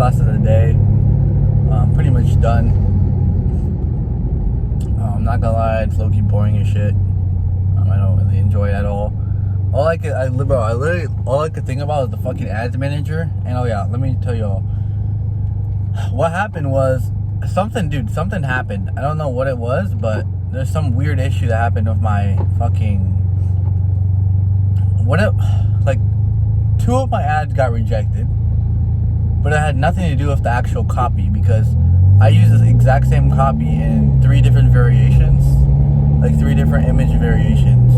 class of the day. Pretty much done. I'm not gonna lie, it's low-key boring as shit. I don't really enjoy it at all. All I could think about is the fucking ads manager. And oh yeah, let me tell you all. What happened was something happened. I don't know what it was, but there's some weird issue that happened with my fucking two of my ads got rejected, but it had nothing to do with the actual copy because I used the exact same copy in 3 different variations, like 3 different image variations,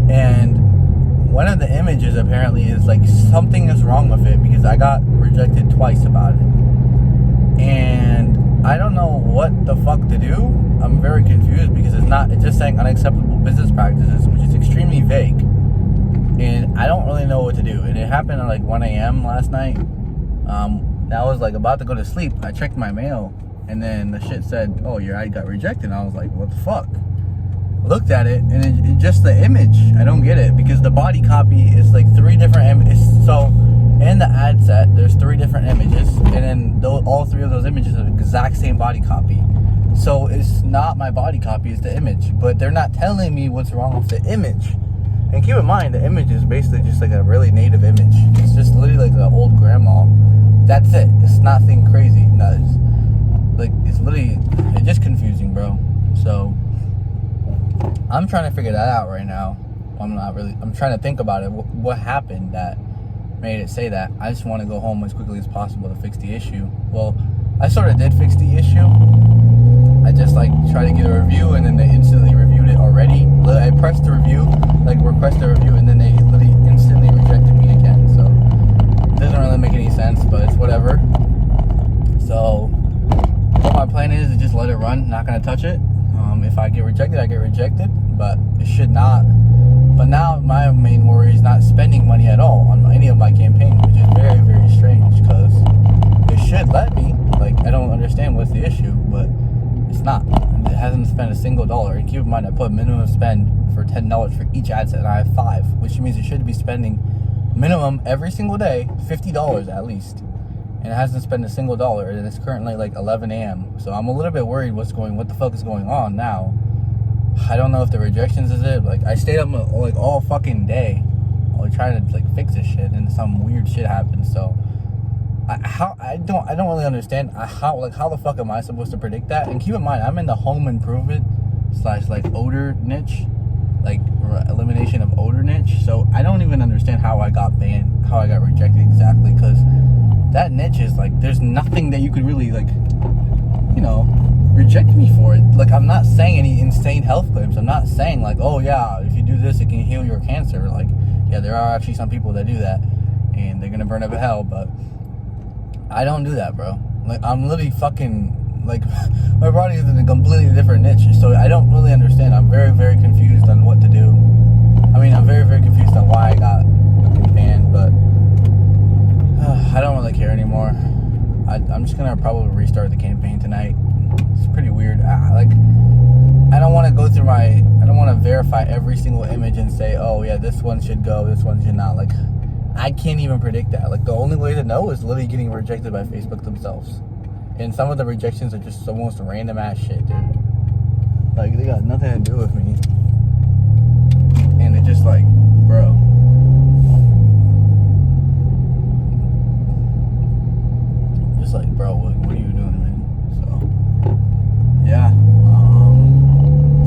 and one of the images apparently is like something is wrong with it because I got rejected twice about it, and I don't know what the fuck to do. I'm very confused because it's just saying unacceptable business practices, which is extremely vague. And I don't really know what to do. And it happened at like 1 a.m. last night. I was like about to go to sleep. I checked my mail, and then the shit said, "Oh, your ad got rejected." And I was like, "What the fuck?" Looked at it, and it just the image. I don't get it because the body copy is like 3 different images. So in the ad set, there's 3 different images, and then all 3 of those images are the exact same body copy. So it's not my body copy; it's the image. But they're not telling me what's wrong with the image. And keep in mind, the image is basically just like a really native image. It's just literally like an old grandma. That's it. It's nothing crazy. No, it's just confusing, bro. So I'm trying to figure that out right now. I'm trying to think about it. What happened that made it say that? I just want to go home as quickly as possible to fix the issue. Well, I sort of did fix the issue. I just tried to get a review, and then they instantly reviewed it already. I pressed the review, request a review, and then they literally instantly rejected me again. So it doesn't really make any sense, but it's whatever. So what my plan is just let it run, not gonna touch it. If I get rejected, I get rejected, but it should not. But now my main worry is not spending money at all on any of my campaigns, which is very, very strange because it should let me. I don't understand what's the issue, but it's not. It hasn't spent a single dollar. And keep in mind, I put minimum spend for $10 for each ad set, and I have 5, which means it should be spending minimum every single day $50 at least. And it hasn't spent a single dollar, and it's currently 11 a.m. So I'm a little bit worried what the fuck is going on now. I don't know if the rejections is it. I stayed up all fucking day trying to fix this shit, and some weird shit happened. So I don't really understand how the fuck am I supposed to predict that? And keep in mind, I'm in the home improvement / odor niche, elimination of odor niche. So I don't even understand how I got banned, how I got rejected exactly, because that niche is there's nothing that you could really reject me for it. I'm not saying any insane health claims. I'm not saying oh yeah, if you do this it can heal your cancer. Yeah, there are actually some people that do that, and they're gonna burn up in hell, but I don't do that, bro. I'm literally fucking, my body is in a completely different niche, so I don't really understand. I'm very, very confused on what to do. I'm very, very confused on why I got banned, but I don't really care anymore. I'm just gonna probably restart the campaign tonight. It's pretty weird. I don't want to go through I don't want to verify every single image and say, oh yeah, this one should go, this one should not. I can't even predict that. The only way to know is literally getting rejected by Facebook themselves. And some of the rejections are just almost random ass shit, dude. They got nothing to do with me. And it's just bro. Just bro, what are you doing, man? So, yeah.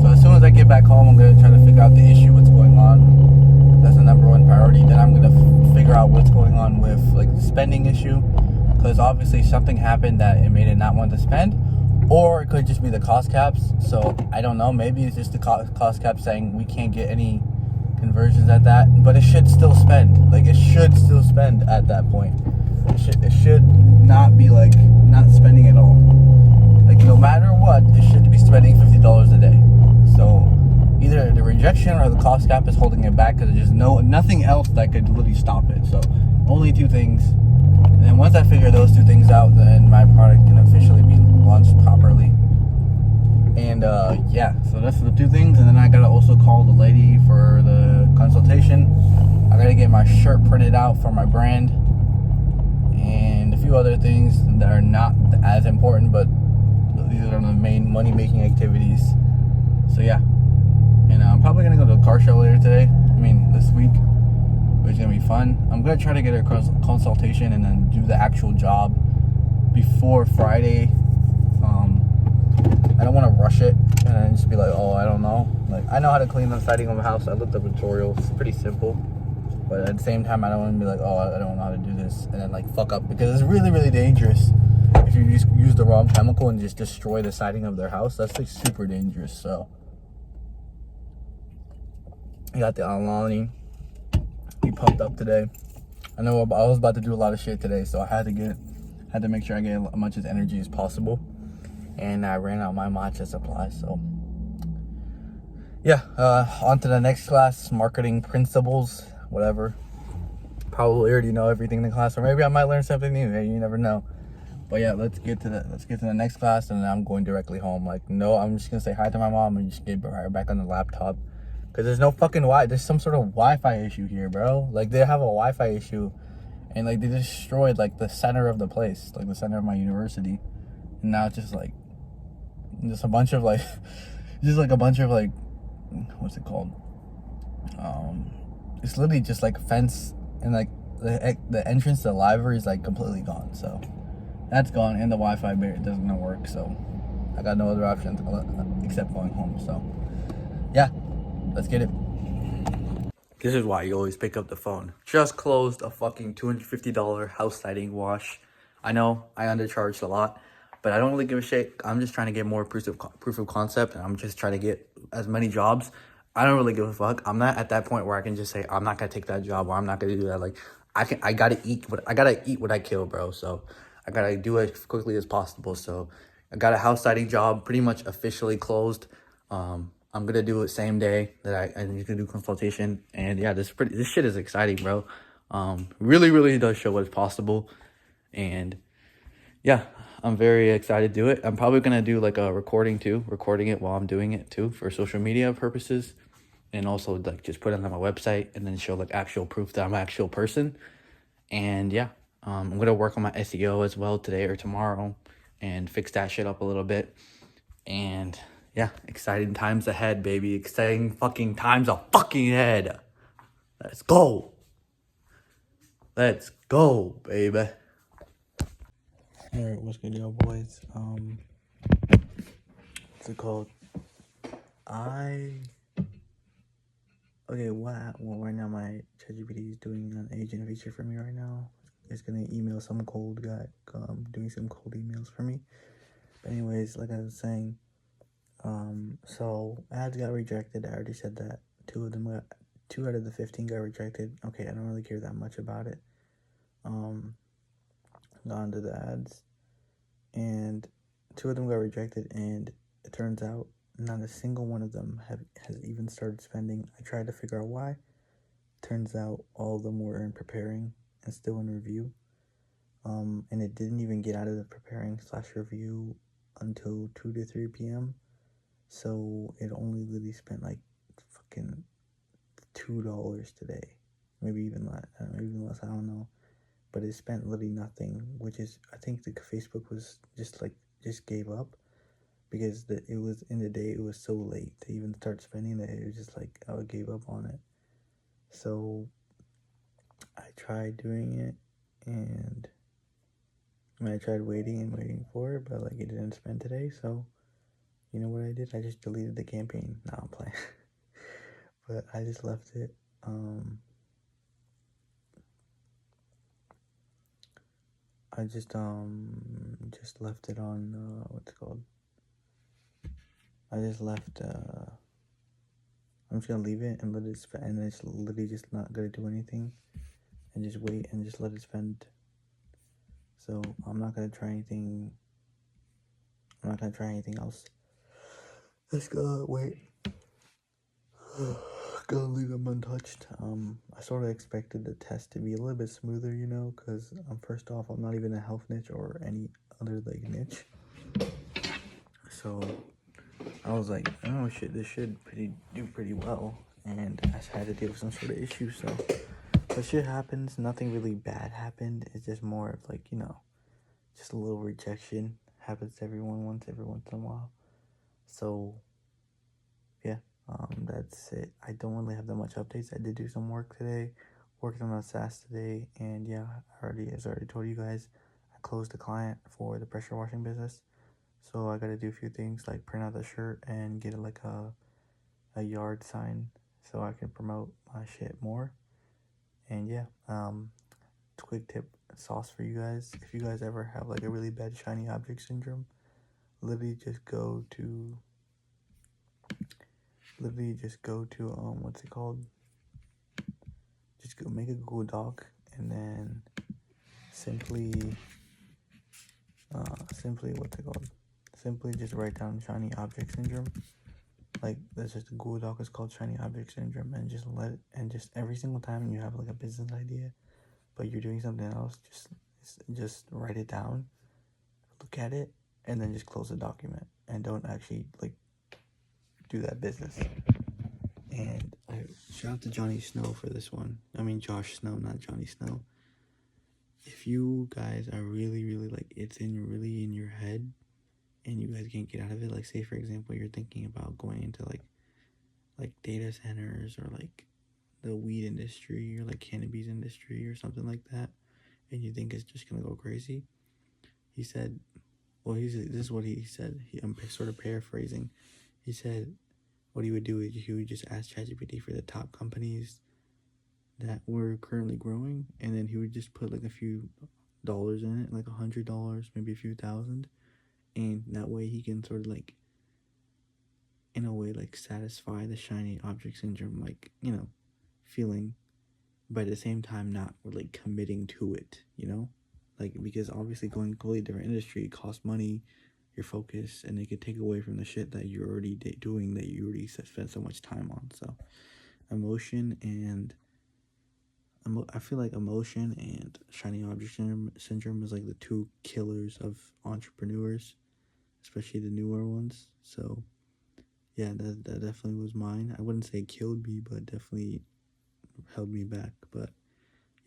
So as soon as I get back home, I'm going to try to figure out the issue, what's going on. That's the number 1 priority. Then I'm going to figure out what's going on with the spending issue, because obviously something happened that it made it not want to spend, or it could just be the cost caps. So I don't know, maybe it's just the cost cap saying we can't get any conversions at that, but it should still spend. It should still spend at that point. It should not be not spending at all. No matter what, it should be spending $50 a day. So either the rejection or the cost cap is holding it back, because there's just nothing else that could literally stop it. So only 2 things. And then once I figure those 2 things out, then my product can officially be launched properly. And yeah, so that's the 2 things. And then I gotta also call the lady for the consultation. I gotta get my shirt printed out for my brand, and a few few other things that are not as important, but these are the main money-making activities. So yeah, and I'm probably gonna go to a car show later today. I mean, this week, which is gonna be fun. I'm gonna try to get a consultation and then do the actual job before Friday. I don't want to rush it and then just be like, oh, I don't know. Like, I know how to clean the siding of a house. I looked up tutorials. It's pretty simple. But at the same time, I don't want to be like, oh, I don't know how to do this, and then like fuck up, because it's really, really dangerous if you just use the wrong chemical and just destroy the siding of their house. That's like super dangerous. So I got the Alani. He pumped up today. I know I was about to do a lot of shit today, so I had to make sure I get as much as energy as possible. And I ran out my matcha supply, so yeah. On to the next class, marketing principles, whatever. Probably already know everything in the class, or maybe I might learn something new. Hey, you never know. But yeah, let's get to the next class, and then I'm going directly home. Like, no, I'm just gonna say hi to my mom and just get right back on the laptop, because there's no fucking there's some sort of Wi-Fi issue here, bro. Like, they have a Wi-Fi issue, and like they destroyed like the center of the place, like the center of my university, and now it's just like a bunch of like what's it called? It's literally just like a fence, and like the entrance to the library is like completely gone. So that's gone, and the Wi-Fi doesn't work. So I got no other option except going home. So yeah, let's get it. This is why you always pick up the phone. Just closed a fucking $250 house siding wash. I know I undercharged a lot, but I don't really give a shit. I'm just trying to get more proof of concept, and I'm just trying to get as many jobs. I don't really give a fuck. I'm not at that point where I can just say I'm not gonna take that job, or I'm not gonna do that. Like, I gotta eat what I kill, bro. So I gotta do it as quickly as possible. So I got a house siding job pretty much officially closed. I'm gonna do it same day that I'm just gonna do consultation. And yeah, this shit is exciting, bro. Really, really does show what's possible. And yeah, I'm very excited to do it. I'm probably gonna do like a recording it while I'm doing it too, for social media purposes, and also like just put it on my website and then show like actual proof that I'm an actual person. And yeah, I'm gonna work on my SEO as well today or tomorrow and fix that shit up a little bit. And yeah, exciting times ahead, baby. Exciting fucking times ahead. Let's go, baby. Alright, what's good, y'all boys? What's it called? Well, right now my ChatGPT is doing an agent feature for me right now. It's gonna email some cold guy, doing some cold emails for me. But anyways, like I was saying, so ads got rejected. I already said that. 2 out of the 15 got rejected. Okay, I don't really care that much about it. Gone to the ads, and 2 of them got rejected, and it turns out not a single one of them has even started spending. I tried to figure out why. Turns out all of them were in preparing and still in review. And it didn't even get out of the preparing/review until 2 to 3 p.m. So it only literally spent like fucking $2 today. Maybe even less, I don't know. But it spent literally nothing, which is, I think the Facebook was just gave up, because it was in the day, it was so late to even start spending that it was just like, I gave up on it. So I tried doing it, and I tried waiting for it, but like it didn't spend today. So you know what I did? I just deleted the campaign. Nah, I'm playing. But I just left it. I just left it on what's it called? I just left. I'm just gonna leave it and let it spend, and it's literally just not gonna do anything, and just wait and just let it spend. So I'm not gonna try anything. I'm not gonna try anything else. Let's go. Wait. Gonna leave them untouched. I sort of expected the test to be a little bit smoother, because first off, I'm not even a health niche or any other like niche. So I was like, oh shit, this should do pretty well, and I just had to deal with some sort of issue. So, but shit happens. Nothing really bad happened. It's just more of like, just a little rejection happens to everyone every once in a while. So yeah, that's it. I don't really have that much updates. I did do some work today, worked on a SaaS today, and yeah, as I already told you guys, I closed the client for the pressure washing business. So I gotta do a few things like print out the shirt and get like a yard sign so I can promote my shit more. And yeah, quick tip sauce for you guys: if you guys ever have like a really bad shiny object syndrome, literally just go to what's it called? Just go make a Google Doc and then simply what's it called? Simply just write down shiny object syndrome. Like that's just a Google Doc is called shiny object syndrome, and just every single time you have like a business idea, but you're doing something else, just write it down, look at it, and then just close the document and don't actually like do that business. And I shout out to Johnny Snow for this one. I mean Josh Snow, not Johnny Snow. If you guys are really like it's really in your head and you guys can't get out of it, like say for example you're thinking about going into like data centers or like the weed industry or like cannabis industry or something like that, and you think it's just gonna go crazy. He said, well, this is what he said. I'm sort of paraphrasing. He said what he would do is he would just ask ChatGPT for the top companies that were currently growing, and then he would just put like a few dollars in it, like $100, maybe a few thousand, and that way he can sort of like, in a way, like satisfy the shiny object syndrome, like, you know, feeling, but at the same time not really committing to it, you know, like, because obviously going completely different industry costs money, your focus, and it could take away from the shit that you're already doing that you already spent so much time on. So emotion and I feel like emotion and shiny object syndrome is like the two killers of entrepreneurs, especially the newer ones. So yeah, that definitely was mine. I wouldn't say it killed me, but definitely held me back. But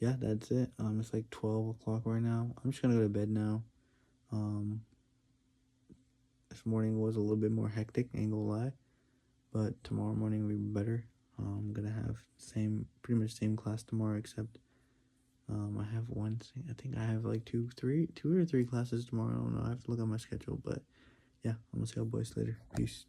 yeah, that's it. It's like 12 o'clock right now. I'm just gonna go to bed now. This morning was a little bit more hectic, ain't gonna lie, but tomorrow morning will be better. I'm gonna have pretty much same class tomorrow, except I have one. I think I have like two or three classes tomorrow. I don't know. I have to look at my schedule, but yeah, I'm gonna see y'all boys later. Peace.